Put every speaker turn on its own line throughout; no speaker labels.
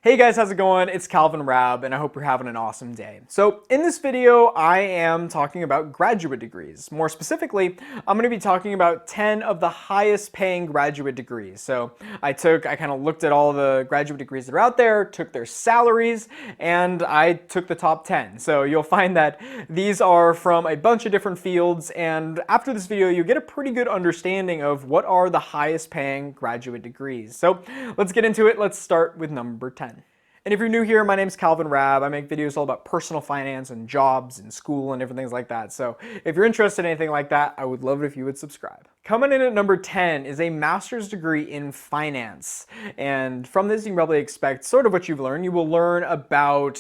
Hey guys, how's it going? It's Calvin Raab, and I hope you're having an awesome day. So in this video, I am talking about graduate degrees. More specifically, I'm going to be talking about 10 of the highest paying graduate degrees. So I kind of looked at all the graduate degrees that are out there, took their salaries, and I took the top 10. So you'll find that these are from a bunch of different fields, and after this video, you'll get a pretty good understanding of what are the highest paying graduate degrees. So let's get into it. Let's start with number 10. And if you're new here, my name's Calvin Raab. I make videos all about personal finance and jobs and school and different things like that. So if you're interested in anything like that, I would love it if you would subscribe. Coming in at number 10 is a master's degree in finance. And from this, you can probably expect sort of what you've learned. You will learn about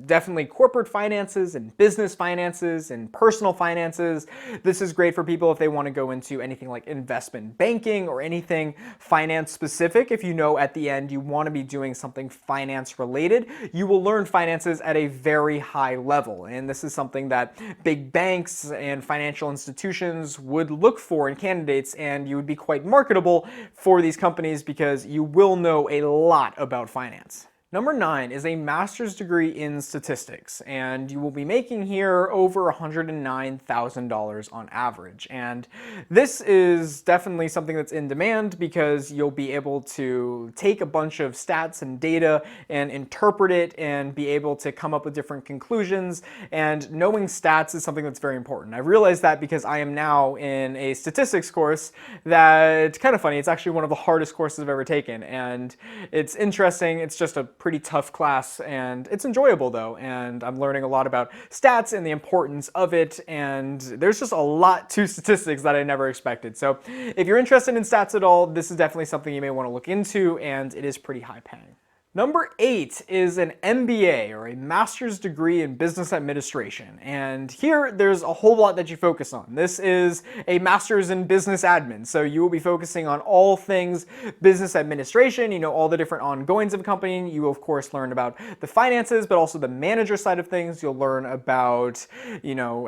definitely corporate finances and business finances and personal finances. This is great for people if they want to go into anything like investment banking or anything finance specific. If you know at the end you want to be doing something finance related, you will learn finances at a very high level. And this is something that big banks and financial institutions would look for in candidates, and you would be quite marketable for these companies because you will know a lot about finance. Number 9 is a master's degree in statistics, and you will be making here over $109,000 on average. And this is definitely something that's in demand because you'll be able to take a bunch of stats and data and interpret it and be able to come up with different conclusions. And knowing stats is something that's very important. I realized that because I am now in a statistics course that's kind of funny. It's actually one of the hardest courses I've ever taken, and it's interesting. It's just a pretty tough class, and it's enjoyable though, and I'm learning a lot about stats and the importance of it, and there's just a lot to statistics that I never expected. So if you're interested in stats at all, this is definitely something you may want to look into, and it is pretty high paying. Number 8 is an MBA, or a master's degree in business administration. And here there's a whole lot that you focus on. This is a master's in business admin. So you will be focusing on all things business administration, all the different ongoings of a company. You will of course learn about the finances, but also the manager side of things. You'll learn about,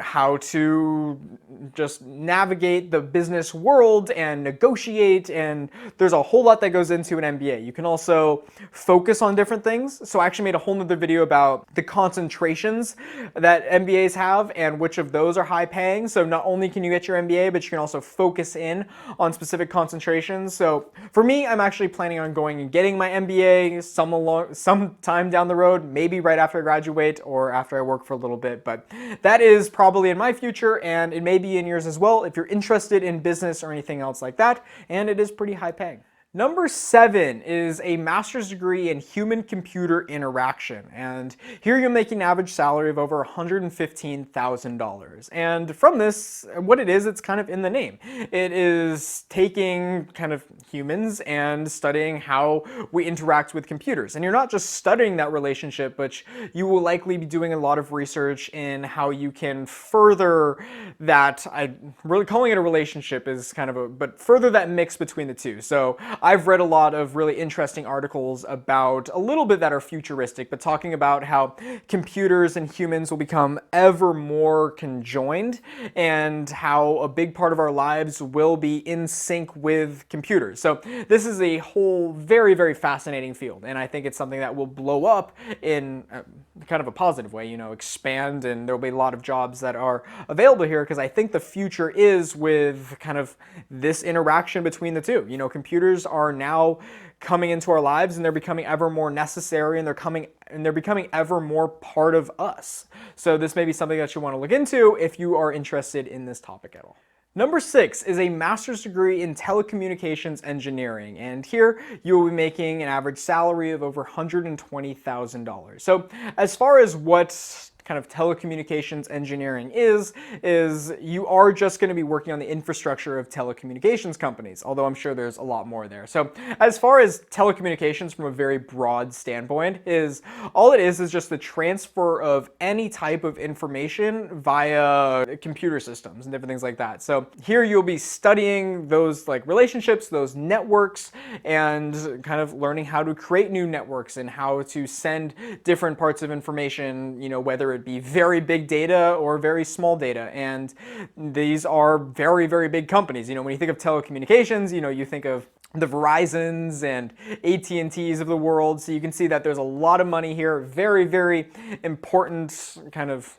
how to just navigate the business world and negotiate. And there's a whole lot that goes into an MBA. You can also focus on different things. So I actually made a whole nother video about the concentrations that MBAs have and which of those are high paying. So not only can you get your MBA, but you can also focus in on specific concentrations. So for me, I'm actually planning on going and getting my MBA some time down the road, maybe right after I graduate or after I work for a little bit. But that is probably in my future, and it may be in yours as well if you're interested in business or anything else like that. And it is pretty high paying. Number 7 is a master's degree in human-computer interaction, and here you're making an average salary of over $115,000. And from this, what it is, it's kind of in the name. It is taking kind of humans and studying how we interact with computers. And you're not just studying that relationship, but you will likely be doing a lot of research in how you can further that, I'm really calling it a relationship is kind of but further that mix between the two. So I've read a lot of really interesting articles about a little bit that are futuristic, but talking about how computers and humans will become ever more conjoined and how a big part of our lives will be in sync with computers. So this is a whole very, very fascinating field, and I think it's something that will blow up in kind of a positive way, expand, and there'll be a lot of jobs that are available here because I think the future is with kind of this interaction between the two. Computers are now coming into our lives, and they're becoming ever more necessary, and they're becoming ever more part of us. So this may be something that you want to look into if you are interested in this topic at all. Number 6 is a master's degree in telecommunications engineering, and here you will be making an average salary of over $120,000. So as far as what kind of telecommunications engineering is you are just going to be working on the infrastructure of telecommunications companies, although I'm sure there's a lot more there. So as far as telecommunications from a very broad standpoint all it is just the transfer of any type of information via computer systems and different things like that. So here you'll be studying those relationships, those networks, and kind of learning how to create new networks and how to send different parts of information, whether it be very big data or very small data. And these are very, very big companies. When you think of telecommunications, you think of the Verizons and AT&Ts of the world. So you can see that there's a lot of money here. Very, very important kind of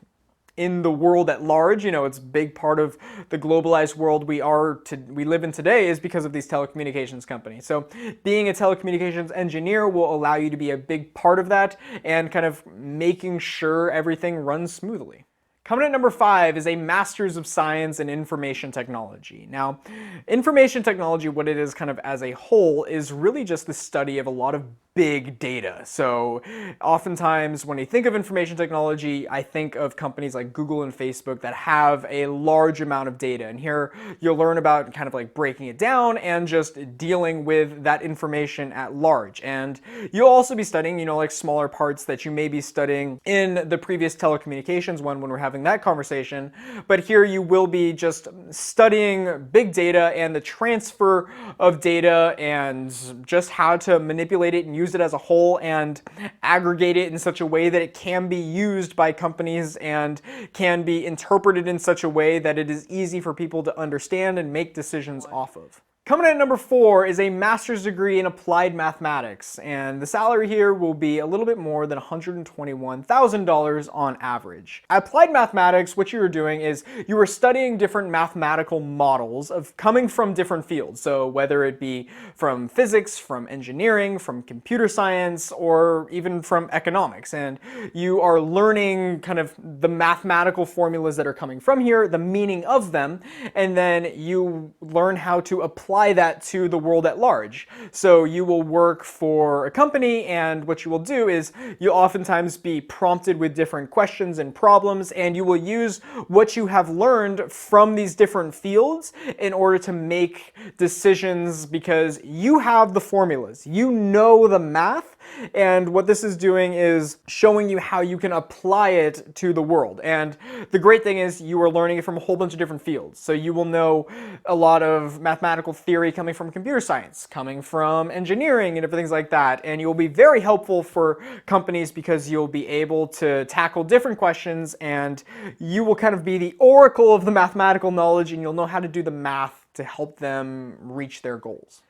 in the world at large. You know, it's a big part of the globalized world we live in today is because of these telecommunications companies. So being a telecommunications engineer will allow you to be a big part of that and kind of making sure everything runs smoothly. Coming at number 5 is a Master's of Science in Information Technology. Now, information technology, what it is kind of as a whole, is really just the study of a lot of big data. So oftentimes when you think of information technology, I think of companies like Google and Facebook that have a large amount of data. And here you'll learn about kind of like breaking it down and just dealing with that information at large. And you'll also be studying, you know, like smaller parts that you may be studying in the previous telecommunications one when we're having that conversation. But here you will be just studying big data and the transfer of data and just how to manipulate it and use it as a whole and aggregate it in such a way that it can be used by companies and can be interpreted in such a way that it is easy for people to understand and make decisions off of. Coming in at number 4 is a master's degree in applied mathematics, and the salary here will be a little bit more than $121,000 on average. Applied mathematics, what you are doing is you are studying different mathematical models of coming from different fields. So whether it be from physics, from engineering, from computer science, or even from economics. And you are learning kind of the mathematical formulas that are coming from here, the meaning of them, and then you learn how to apply that to the world at large. So you will work for a company, and what you will do is you'll oftentimes be prompted with different questions and problems, and you will use what you have learned from these different fields in order to make decisions because you have the formulas, you know the math, and what this is doing is showing you how you can apply it to the world. And the great thing is you are learning it from a whole bunch of different fields. So you will know a lot of mathematical theory coming from computer science, coming from engineering and different things like that. And you'll be very helpful for companies because you'll be able to tackle different questions and you will kind of be the oracle of the mathematical knowledge and you'll know how to do the math to help them reach their goals.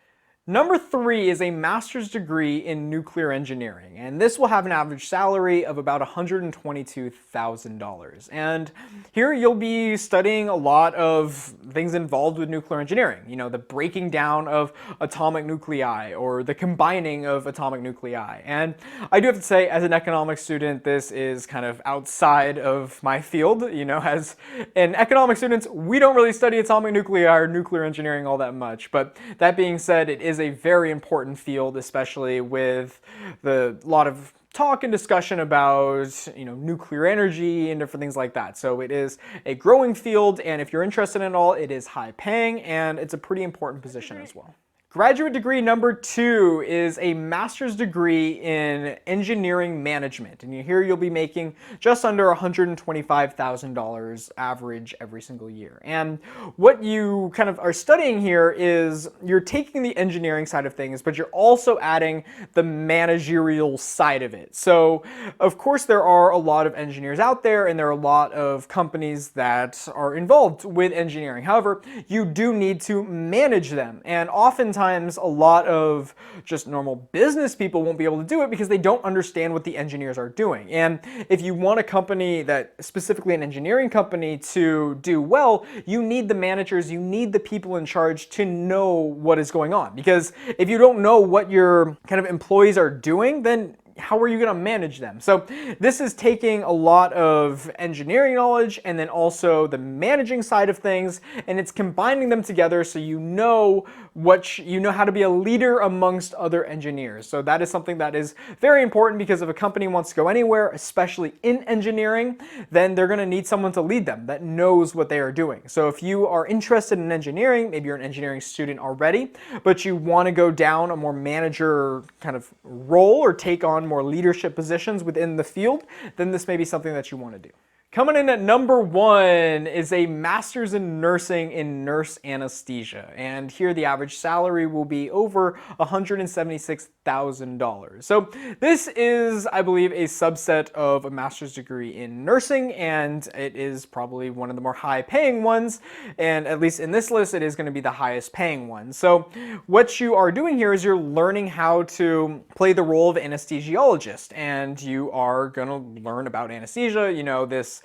Number 3 is a master's degree in nuclear engineering, and this will have an average salary of about $122,000. And here you'll be studying a lot of things involved with nuclear engineering, you know, the breaking down of atomic nuclei or the combining of atomic nuclei. And I do have to say, as an economics student, this is kind of outside of my field. You know, as in economics students, we don't really study atomic nuclei or nuclear engineering all that much. But that being said, it is a very important field, especially with the lot of talk and discussion about, you know, nuclear energy and different things like that. So it is a growing field, and if you're interested in it all, it is high paying, and it's a pretty important position as well. Graduate degree number 2 is a master's degree in engineering management. And here you'll be making just under $125,000 average every single year. And what you kind of are studying here is you're taking the engineering side of things, but you're also adding the managerial side of it. So of course there are a lot of engineers out there and there are a lot of companies that are involved with engineering. However, you do need to manage them. And oftentimes a lot of just normal business people won't be able to do it because they don't understand what the engineers are doing. And if you want a company that, specifically an engineering company, to do well, you need the managers, you need the people in charge to know what is going on. Because if you don't know what your kind of employees are doing, then how are you going to manage them? So this is taking a lot of engineering knowledge and then also the managing side of things, and it's combining them together so you know how to be a leader amongst other engineers. So that is something that is very important because if a company wants to go anywhere, especially in engineering, then they're going to need someone to lead them that knows what they are doing. So if you are interested in engineering, maybe you're an engineering student already, but you want to go down a more manager kind of role or take on more leadership positions within the field, then this may be something that you want to do. Coming in at number 1 is a master's in nursing in nurse anesthesia. And here the average salary will be over $176,000. So this is, I believe, a subset of a master's degree in nursing, and it is probably one of the more high paying ones. And at least in this list, it is going to be the highest paying one. So what you are doing here is you're learning how to play the role of anesthesiologist, and you are going to learn about anesthesia, this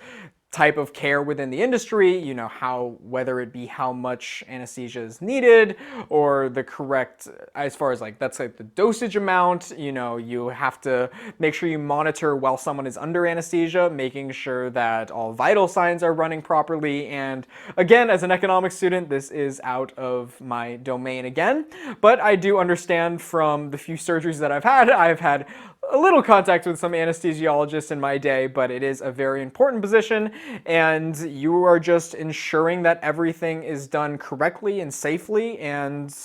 type of care within the industry, whether it be how much anesthesia is needed or the correct, as far as that's the dosage amount, you have to make sure you monitor while someone is under anesthesia, making sure that all vital signs are running properly. And again, as an economics student, this is out of my domain again, but I do understand from the few surgeries that I've had a little contact with some anesthesiologists in my day, but it is a very important position, and you are just ensuring that everything is done correctly and safely, and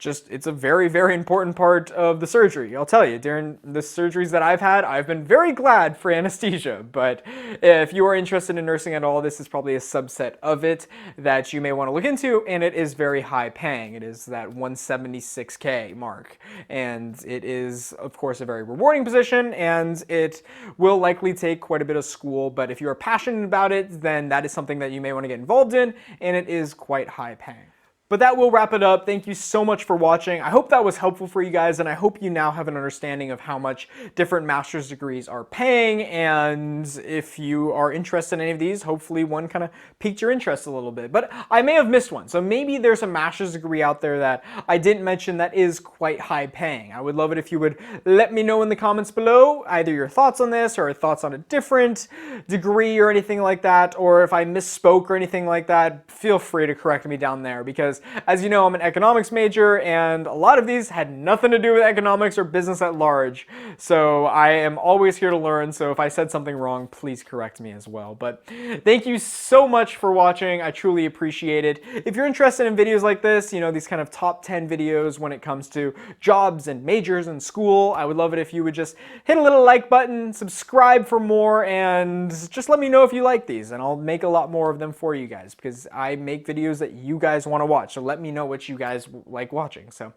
it's a very, very important part of the surgery. I'll tell you, during the surgeries that I've had, I've been very glad for anesthesia, but if you are interested in nursing at all, this is probably a subset of it that you may want to look into, and it is very high paying. It is that $176K mark, and it is, of course, a very rewarding position, and it will likely take quite a bit of school, but if you are passionate about it, then that is something that you may want to get involved in, and it is quite high paying. But that will wrap it up. Thank you so much for watching. I hope that was helpful for you guys, and I hope you now have an understanding of how much different master's degrees are paying, and if you are interested in any of these, hopefully one kind of piqued your interest a little bit. But I may have missed one, so maybe there's a master's degree out there that I didn't mention that is quite high paying. I would love it if you would let me know in the comments below, either your thoughts on this or thoughts on a different degree or anything like that, or if I misspoke or anything like that, feel free to correct me down there, because as you know, I'm an economics major, and a lot of these had nothing to do with economics or business at large. So I am always here to learn, so if I said something wrong, please correct me as well. But thank you so much for watching. I truly appreciate it. If you're interested in videos like this, these kind of top 10 videos when it comes to jobs and majors in school, I would love it if you would just hit a little like button, subscribe for more, and just let me know if you like these, and I'll make a lot more of them for you guys, because I make videos that you guys want to watch. So let me know what you guys like watching. So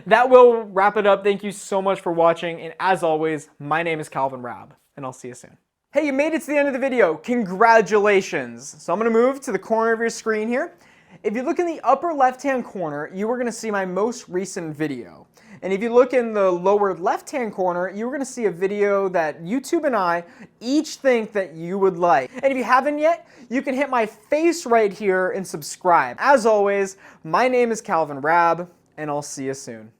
that will wrap it up. Thank you so much for watching. And as always, my name is Calvin Raab, and I'll see you soon. Hey, you made it to the end of the video. Congratulations. So I'm going to move to the corner of your screen here. If you look in the upper left-hand corner, you are going to see my most recent video. And if you look in the lower left-hand corner, you're going to see a video that YouTube and I each think that you would like. And if you haven't yet, you can hit my face right here and subscribe. As always, my name is Calvin Raab, and I'll see you soon.